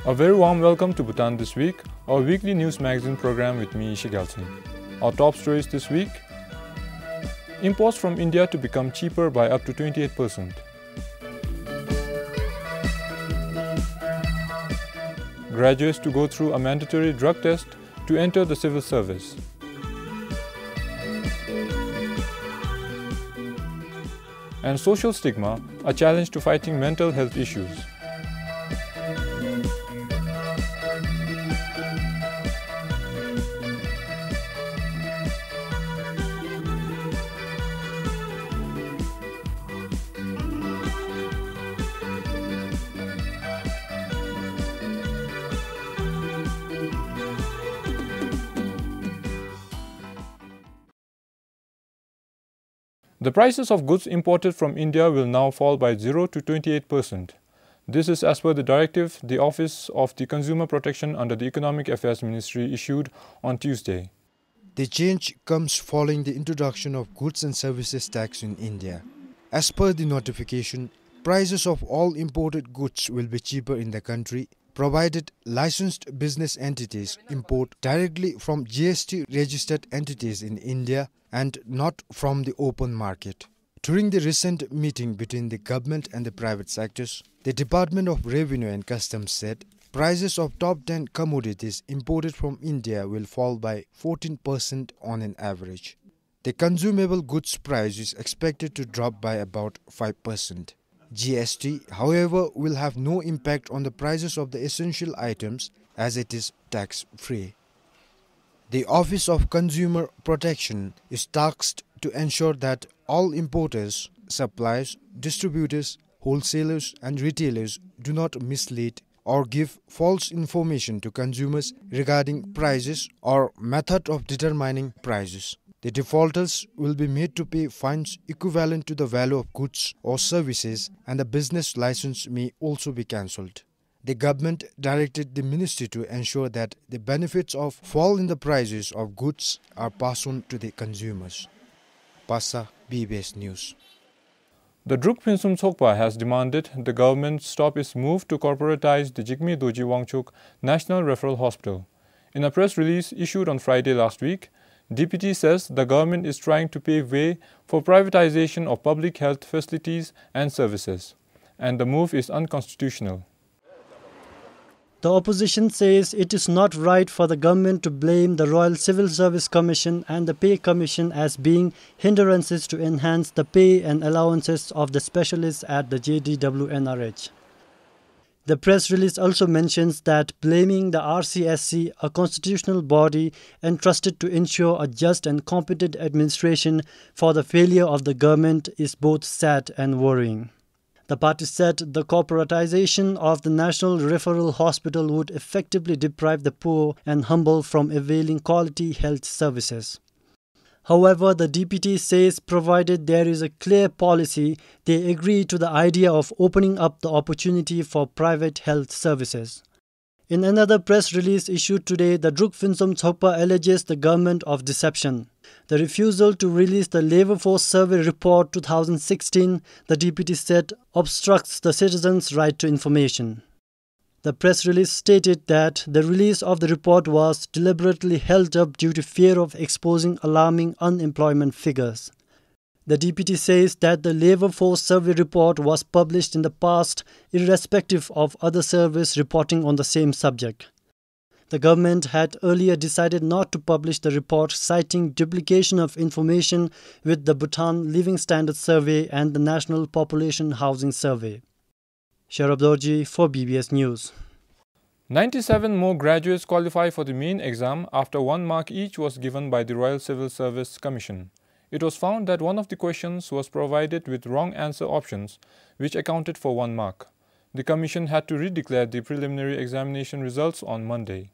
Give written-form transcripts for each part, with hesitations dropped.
A very warm welcome to Bhutan This Week, our weekly news magazine program with me, Ishigalson. Our top stories this week: imports from India to become cheaper by up to 28%. Graduates to go through a mandatory drug test to enter the civil service. And social stigma, a challenge to fighting mental health issues. The prices of goods imported from India will now fall by 0 to 28%. This is as per the directive the Office of the Consumer Protection under the Economic Affairs Ministry issued on Tuesday. The change comes following the introduction of goods and services tax in India. As per the notification, prices of all imported goods will be cheaper in the country, provided licensed business entities import directly from GST-registered entities in India and not from the open market. During the recent meeting between the government and the private sectors, the Department of Revenue and Customs said prices of top 10 commodities imported from India will fall by 14% on an average. The consumable goods price is expected to drop by about 5%. GST, however, will have no impact on the prices of the essential items as it is tax-free. The Office of Consumer Protection is tasked to ensure that all importers, suppliers, distributors, wholesalers and retailers do not mislead or give false information to consumers regarding prices or method of determining prices. The defaulters will be made to pay fines equivalent to the value of goods or services, and the business license may also be cancelled. The government directed the ministry to ensure that the benefits of fall in the prices of goods are passed on to the consumers. Pasa, BBS News. The Druk Phinsum Sokpa has demanded the government stop its move to corporatize the Jigme Doji Wangchuk National Referral Hospital. In a press release issued on Friday last week, DPT says the government is trying to pave way for privatization of public health facilities and services, and the move is unconstitutional. The opposition says it is not right for the government to blame the Royal Civil Service Commission and the Pay Commission as being hindrances to enhance the pay and allowances of the specialists at the JDWNRH. The press release also mentions that blaming the RCSC, a constitutional body entrusted to ensure a just and competent administration, for the failure of the government is both sad and worrying. The party said the corporatization of the National Referral Hospital would effectively deprive the poor and humble from availing quality health services. However, the DPT says provided there is a clear policy, they agree to the idea of opening up the opportunity for private health services. In another press release issued today, the Druk Phinsum Sokpa alleges the government of deception. The refusal to release the Labour Force Survey Report 2016, the DPT said, obstructs the citizens' right to information. The press release stated that the release of the report was deliberately held up due to fear of exposing alarming unemployment figures. The DPT says that the Labour Force Survey Report was published in the past, irrespective of other surveys reporting on the same subject. The government had earlier decided not to publish the report, citing duplication of information with the Bhutan Living Standards Survey and the National Population Housing Survey. Sharab Dorji for BBS News. 97 more graduates qualify for the main exam after 1 mark each was given by the Royal Civil Service Commission. It was found that one of the questions was provided with wrong answer options, which accounted for 1 mark. The Commission had to redeclare the preliminary examination results on Monday.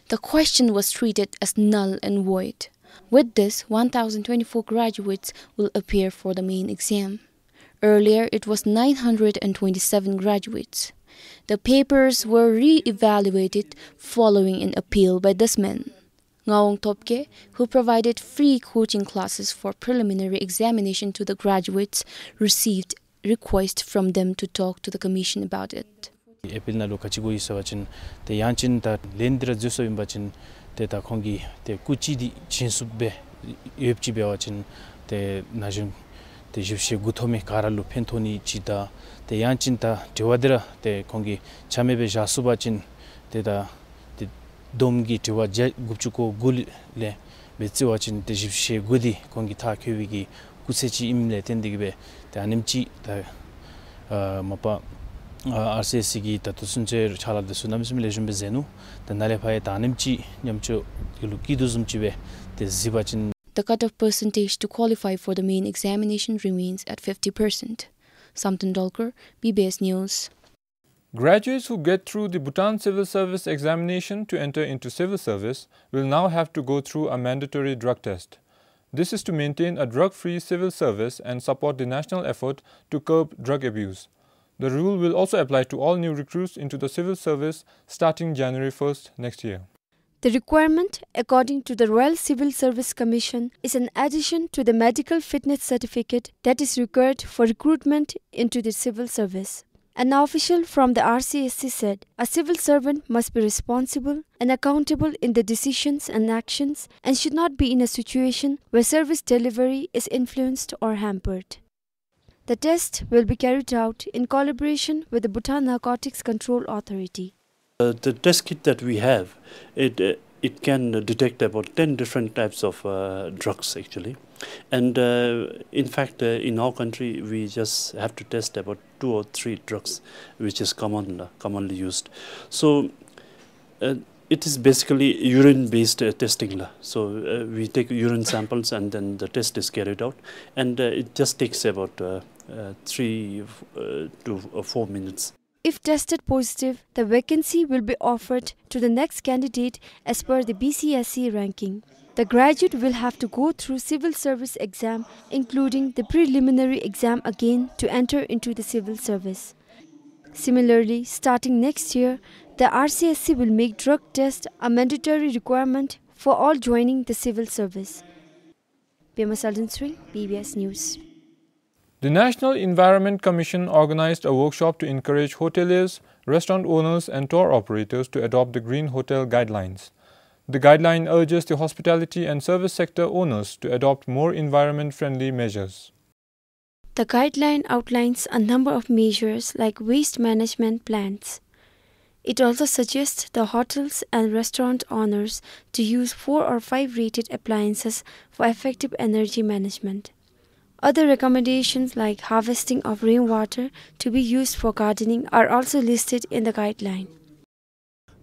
The question was treated as null and void. With this, 1,024 graduates will appear for the main exam. Earlier, it was 927 graduates. The papers were re-evaluated following an appeal by this man. Ngawang Topke, who provided free coaching classes for preliminary examination to the graduates, received requests from them to talk to the commission about it. Apil na lokachigo isawachin te yanchin ta lendra juso imbachin te ta khongi te kuchi di chinsubbe yepchi bewachin te najun te jipshe guthome karalu penthoni chita te yanchin ta dewadra te khongi chamebe jasubachin te da te domgi tewa gupchuko gul le betsiwachin te jipshe gudi khongi tha khewigi kusechi imle tendigbe te animchi ta mapa RCS기 다투순제 차라데 수남스밀레준 베제누 단날레파에 다님치 냠초 기루키두즘치베 데지바친. The cut-off percentage to qualify for the main examination remains at 50%. Samtan Dolkar, BBS News. Graduates who get through the Bhutan Civil Service examination to enter into civil service will now have to go through a mandatory drug test. This is to maintain a drug-free civil service and support the national effort to curb drug abuse. The rule will also apply to all new recruits into the civil service starting January 1st next year. The requirement, according to the Royal Civil Service Commission, is an addition to the medical fitness certificate that is required for recruitment into the civil service. An official from the RCSC said, a civil servant must be responsible and accountable in the decisions and actions and should not be in a situation where service delivery is influenced or hampered. The test will be carried out in collaboration with the Bhutan Narcotics Control Authority. The test kit that we have, it can detect about 10 different types of drugs actually. And in fact, in our country, we just have to test about 2 or 3 drugs, which is commonly used. So it is basically urine-based testing. So we take urine samples and then the test is carried out. And it just takes about 3 to 4 minutes. If tested positive, the vacancy will be offered to the next candidate as per the BCSC ranking. The graduate will have to go through civil service exam, including the preliminary exam again to enter into the civil service. Similarly, starting next year, the RCSC will make drug test a mandatory requirement for all joining the civil service. BBS News. The National Environment Commission organized a workshop to encourage hoteliers, restaurant owners and tour operators to adopt the Green Hotel Guidelines. The guideline urges the hospitality and service sector owners to adopt more environment-friendly measures. The guideline outlines a number of measures like waste management plans. It also suggests the hotels and restaurant owners to use 4 or 5 rated appliances for effective energy management. Other recommendations like harvesting of rainwater to be used for gardening are also listed in the guideline.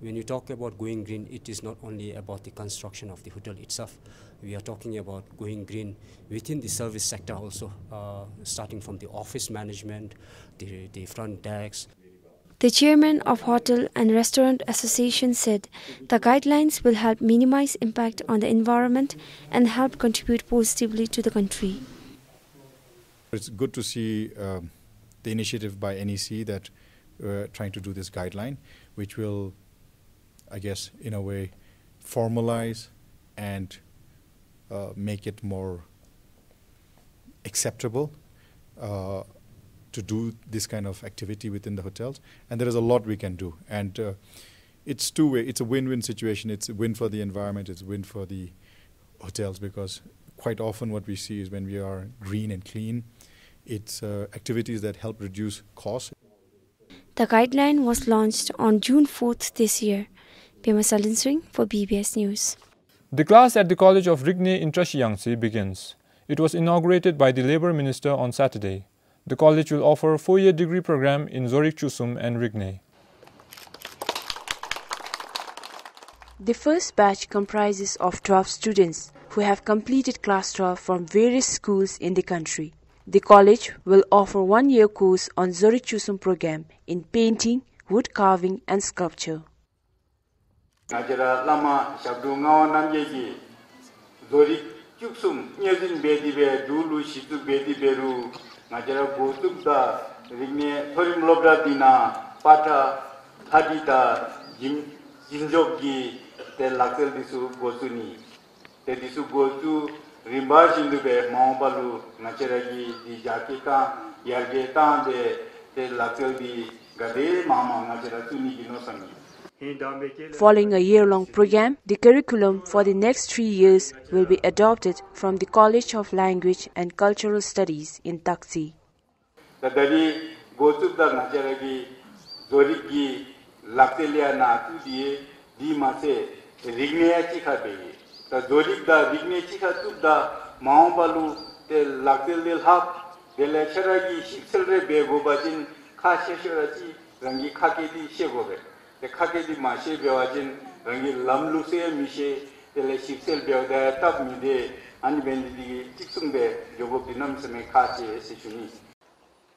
When you talk about going green, it is not only about the construction of the hotel itself. We are talking about going green within the service sector also, starting from the office management, the front desks. The chairman of Hotel and Restaurant Association said the guidelines will help minimize impact on the environment and help contribute positively to the country. It's good to see the initiative by NEC that trying to do this guideline, which will, I guess, in a way, formalize and make it more acceptable to do this kind of activity within the hotels. And there is a lot we can do. And it's two-way. It's a win-win situation. It's a win for the environment. It's a win for the hotels, because quite often what we see is when we are green and clean, it's activities that help reduce costs. The guideline was launched on June 4th this year. For BBS News. The class at the College of Rigney in Trashiangsi begins. It was inaugurated by the Labour Minister on Saturday. The college will offer a 4-year degree program in Zorik Chusum and Rigney. The first batch comprises of 12 students who have completed class 12 from various schools in the country. The college will offer 1-year course on Zorik Chusum program in painting, wood carving and sculpture. Najera lama shabdu ngawan namjeji Zorik Chusum nyezin bedi be dulu shitu bedi beru najera gosuk da Rigney thorim lobra dina pata hadita jinjoggi te lakel disu gosuni te disu gosu rimba jindu be maobalu najera gi di jakika yarge ta de te lakel di Following a year-long program, the curriculum for the next 3 years will be adopted from the College of Language and Cultural Studies in Taxi.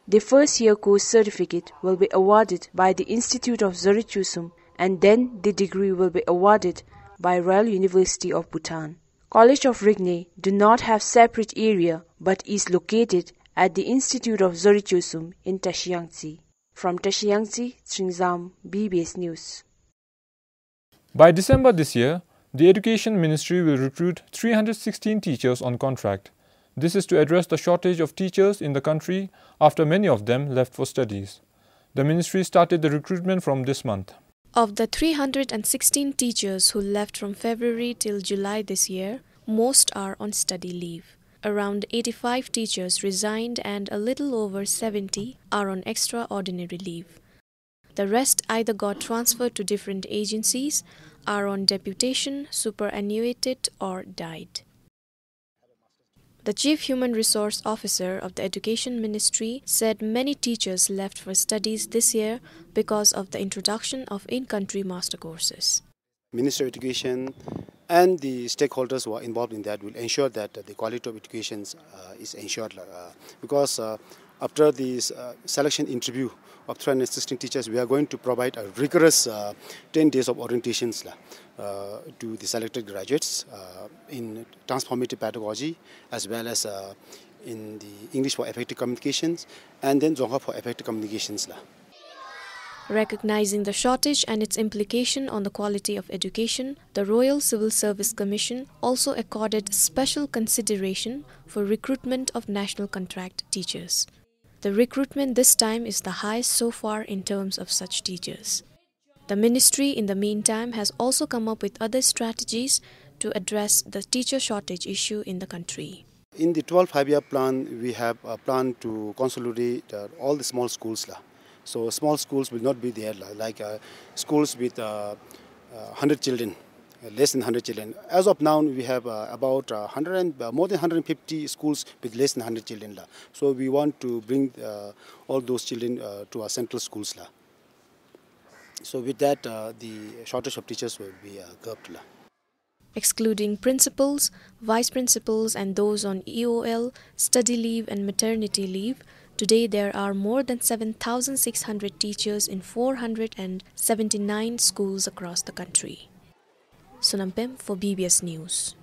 The first-year course certificate will be awarded by the Institute of Zurichusum, and then the degree will be awarded by Royal University of Bhutan. College of Rigney do not have separate area but is located at the Institute of Zurichusum in Tashiangsi. From Tashiangsi, Tringzam, BBS News. By December this year, the Education Ministry will recruit 316 teachers on contract. This is to address the shortage of teachers in the country after many of them left for studies. The ministry started the recruitment from this month. Of the 316 teachers who left from February till July this year, most are on study leave. Around 85 teachers resigned and a little over 70 are on extraordinary leave. The rest either got transferred to different agencies, are on deputation, superannuated or died. The Chief Human Resource Officer of the Education Ministry said many teachers left for studies this year because of the introduction of in-country master courses. Ministry of Education and the stakeholders who are involved in that will ensure that the quality of education is ensured. Because after the selection interview of 316 teachers, we are going to provide a rigorous 10 days of orientations to the selected graduates in transformative pedagogy, as well as in the English for effective communications, and then Zonghua for effective communications. Recognizing the shortage and its implication on the quality of education, the Royal Civil Service Commission also accorded special consideration for recruitment of national contract teachers. The recruitment this time is the highest so far in terms of such teachers. The ministry, in the meantime, has also come up with other strategies to address the teacher shortage issue in the country. In the 12th five-year plan, we have a plan to consolidate all the small schools. So small schools will not be there, like schools with 100 children, less than 100 children. As of now, we have about more than 150 schools with less than 100 children. So we want to bring all those children to our central schools. So with that, the shortage of teachers will be curbed. Excluding principals, vice principals and those on EOL, study leave and maternity leave, today there are more than 7,600 teachers in 479 schools across the country. Sunampem for BBS News.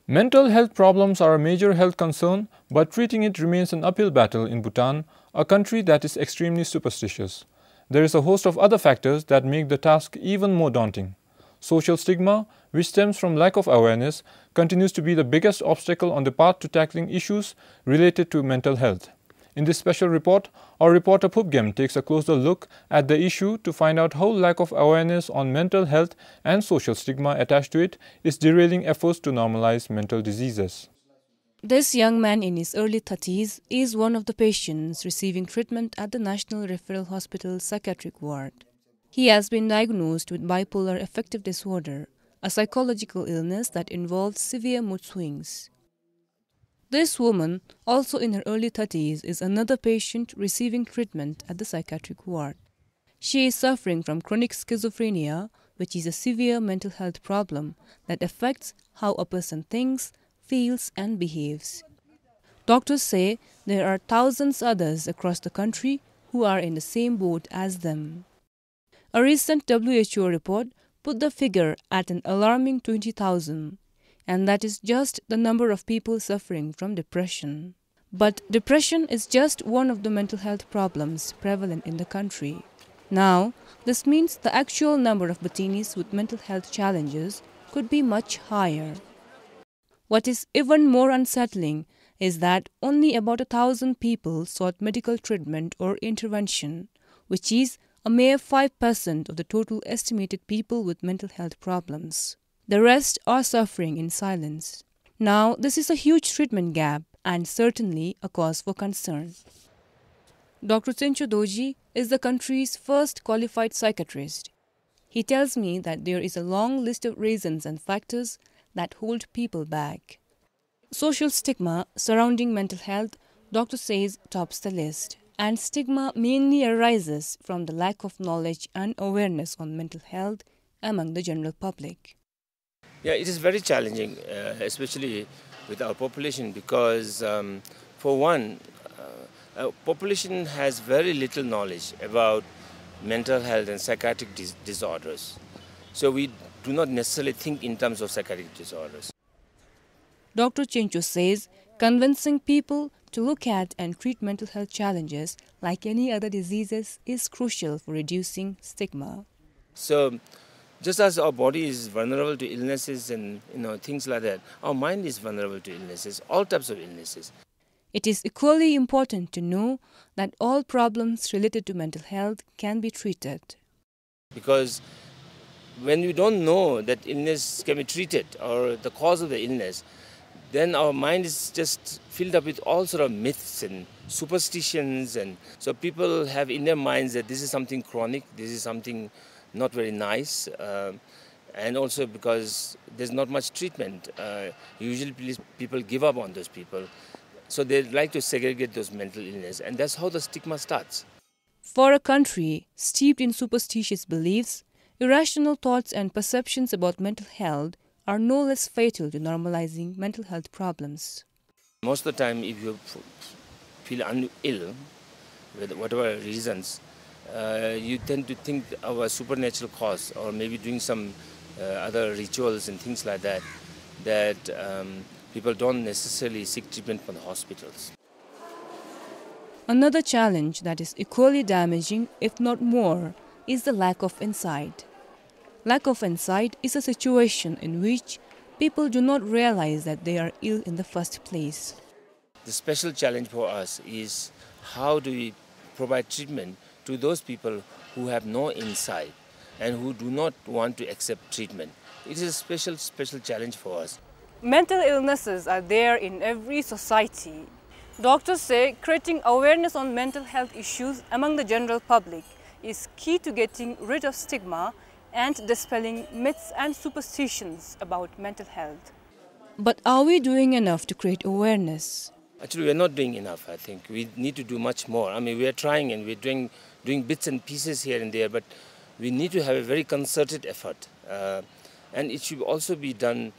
Mental health problems are a major health concern, but treating it remains an uphill battle in Bhutan, a country that is extremely superstitious. There is a host of other factors that make the task even more daunting. Social stigma, which stems from lack of awareness, continues to be the biggest obstacle on the path to tackling issues related to mental health. In this special report, our reporter Phupgem takes a closer look at the issue to find out how lack of awareness on mental health and social stigma attached to it is derailing efforts to normalize mental diseases. This young man in his early 30s is one of the patients receiving treatment at the National Referral Hospital Psychiatric Ward. He has been diagnosed with bipolar affective disorder, a psychological illness that involves severe mood swings. This woman, also in her early 30s, is another patient receiving treatment at the psychiatric ward. She is suffering from chronic schizophrenia, which is a severe mental health problem that affects how a person thinks, feels and behaves. Doctors say there are thousands others across the country who are in the same boat as them. A recent WHO report put the figure at an alarming 20,000. And that is just the number of people suffering from depression. But depression is just one of the mental health problems prevalent in the country. Now, this means the actual number of Bhutanis with mental health challenges could be much higher. What is even more unsettling is that only about 1,000 people sought medical treatment or intervention, which is a mere 5% of the total estimated people with mental health problems. The rest are suffering in silence. Now, this is a huge treatment gap and certainly a cause for concern. Dr. Chencho Doji is the country's first qualified psychiatrist. He tells me that there is a long list of reasons and factors that hold people back. Social stigma surrounding mental health, doctor says, tops the list. And stigma mainly arises from the lack of knowledge and awareness on mental health among the general public. Yeah, it is very challenging, especially with our population, because for one, our population has very little knowledge about mental health and psychiatric disorders. So we do not necessarily think in terms of psychiatric disorders. Dr. Chencho says convincing people to look at and treat mental health challenges like any other diseases is crucial for reducing stigma. So just as our body is vulnerable to illnesses and things like that, our mind is vulnerable to illnesses, all types of illnesses. It is equally important to know that all problems related to mental health can be treated. Because when we don't know that illness can be treated or the cause of the illness, then our mind is just filled up with all sort of myths and superstitions. And so people have in their minds that this is something chronic, this is something not very nice. And also because there's not much treatment. Usually people give up on those people. So they like to segregate those mental illness. And that's how the stigma starts. For a country steeped in superstitious beliefs, irrational thoughts and perceptions about mental health are no less fatal to normalizing mental health problems. Most of the time, if you feel ill, with whatever reasons, you tend to think of a supernatural cause or maybe doing some other rituals and things like that, people don't necessarily seek treatment from the hospitals. Another challenge that is equally damaging, if not more, is the lack of insight. Lack of insight is a situation in which people do not realize that they are ill in the first place. The special challenge for us is how do we provide treatment to those people who have no insight and who do not want to accept treatment. It is a special challenge for us. Mental illnesses are there in every society. Doctors say creating awareness on mental health issues among the general public is key to getting rid of stigma and dispelling myths and superstitions about mental health. But are we doing enough to create awareness? Actually, we are not doing enough, I think. We need to do much more. I mean, we are trying and we're doing bits and pieces here and there, but we need to have a very concerted effort. And it should also be done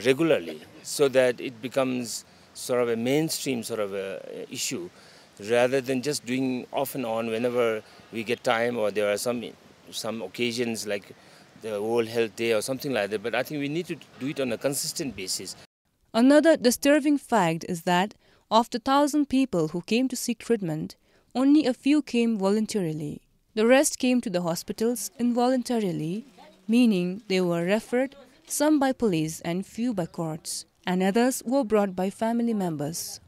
regularly so that it becomes sort of a mainstream sort of a issue rather than just doing off and on whenever we get time or there are some occasions like the World Health Day or something like that. But I think we need to do it on a consistent basis. Another disturbing fact is that of the 1,000 people who came to seek treatment, only a few came voluntarily. The rest came to the hospitals involuntarily, meaning they were referred, some by police and few by courts, and others were brought by family members.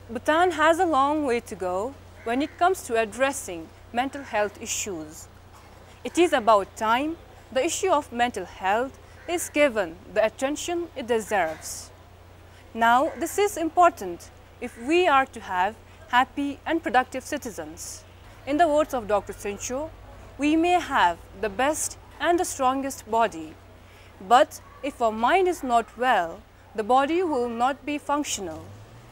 Bhutan has a long way to go when it comes to addressing mental health issues. It is about time the issue of mental health is given the attention it deserves. Now, this is important if we are to have happy and productive citizens. In the words of Dr. Chencho, we may have the best and the strongest body, but if our mind is not well, the body will not be functional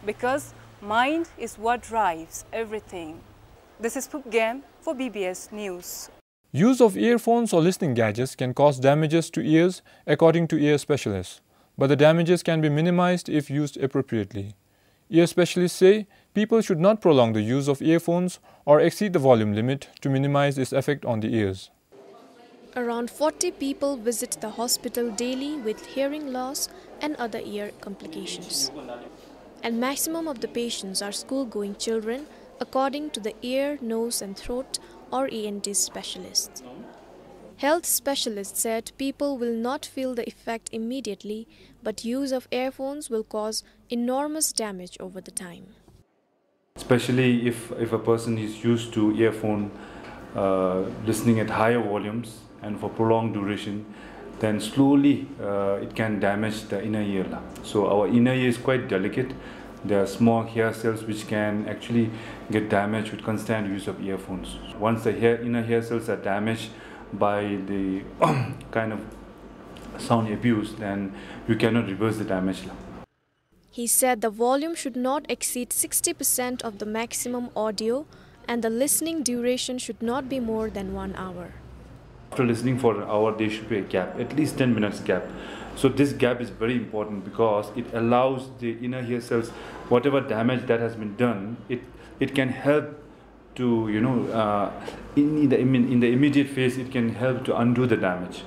because mind is what drives everything. This is Pupgam for BBS News. Use of earphones or listening gadgets can cause damages to ears according to ear specialists, but the damages can be minimized if used appropriately. Ear specialists say people should not prolong the use of earphones or exceed the volume limit to minimize its effect on the ears. Around 40 people visit the hospital daily with hearing loss and other ear complications. And maximum of the patients are school-going children, according to the ear, nose and throat or ENT specialists. Health specialists said people will not feel the effect immediately, but use of earphones will cause enormous damage over the time. Especially if a person is used to earphone listening at higher volumes and for prolonged duration, then slowly it can damage the inner ear. So our inner ear is quite delicate. There are small hair cells which can actually get damaged with constant use of earphones. Once the inner hair cells are damaged by the kind of sound abuse, then you cannot reverse the damage. He said the volume should not exceed 60% of the maximum audio and the listening duration should not be more than 1 hour. After listening for an hour, there should be a gap, at least 10 minutes gap. So this gap is very important because it allows the inner ear cells, whatever damage that has been done, it can help to, in the immediate phase, it can help to undo the damage.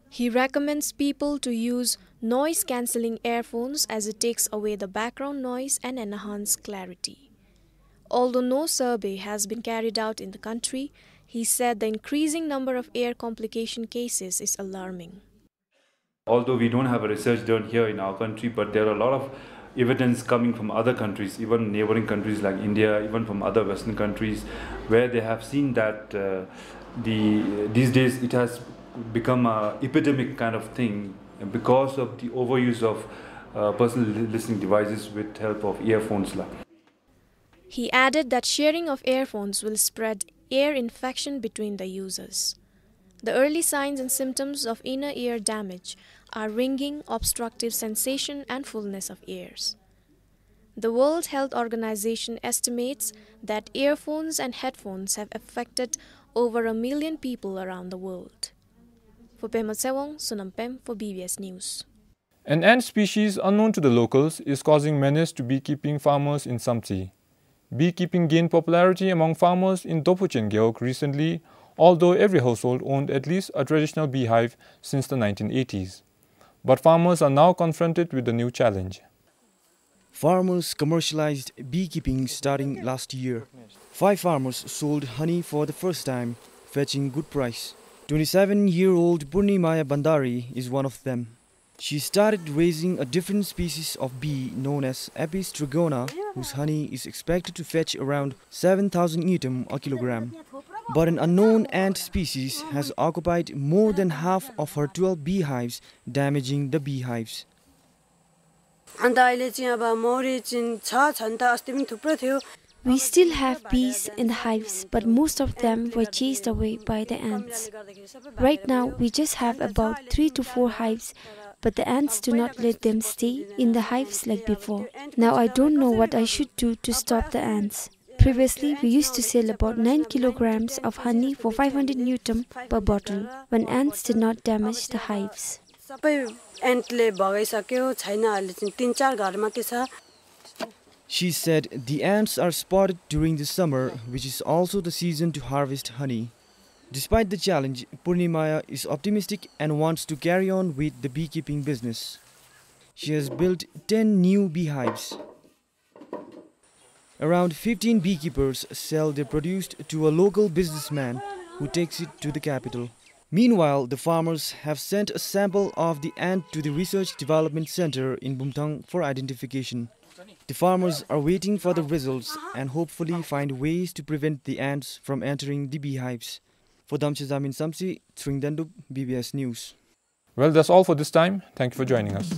He recommends people to use noise-cancelling earphones as it takes away the background noise and enhances clarity. Although no survey has been carried out in the country, he said the increasing number of ear complication cases is alarming. Although we don't have a research done here in our country, but there are a lot of evidence coming from other countries, even neighboring countries like India, even from other Western countries, where they have seen that these days it has become an epidemic kind of thing because of the overuse of personal listening devices with help of earphones. He added that sharing of earphones will spread ear infection between the users. The early signs and symptoms of inner ear damage are ringing, obstructive sensation, and fullness of ears. The World Health Organization estimates that earphones and headphones have affected over 1 million people around the world. For Pema Sewong, Sunampem for BBS News. An ant species unknown to the locals is causing menace to beekeeping farmers in Samtsi. Beekeeping gained popularity among farmers in Dopuchen Gyeok recently, although every household owned at least a traditional beehive since the 1980s. But farmers are now confronted with a new challenge. Farmers commercialized beekeeping starting last year. 5 farmers sold honey for the first time, fetching good price. 27-year-old Purnimaya Bandari is one of them. She started raising a different species of bee known as Apis trigona, whose honey is expected to fetch around 7,000 Newton a kilogram. But an unknown ant species has occupied more than half of her 12 beehives, damaging the beehives. We still have bees in the hives, but most of them were chased away by the ants. Right now, we just have about 3 to 4 hives, but the ants do not let them stay in the hives like before. Now I don't know what I should do to stop the ants. Previously, we used to sell about 9 kilograms of honey for 500 Newton per bottle when ants did not damage the hives. She said the ants are spotted during the summer, which is also the season to harvest honey. Despite the challenge, Purnimaya is optimistic and wants to carry on with the beekeeping business. She has built 10 new beehives. Around 15 beekeepers sell their produce to a local businessman who takes it to the capital. Meanwhile, the farmers have sent a sample of the ant to the Research Development Center in Bumthang for identification. The farmers are waiting for the results and hopefully find ways to prevent the ants from entering the beehives. For Damchizamin Samsi, Tringdandub, BBS News. Well, that's all for this time. Thank you for joining us.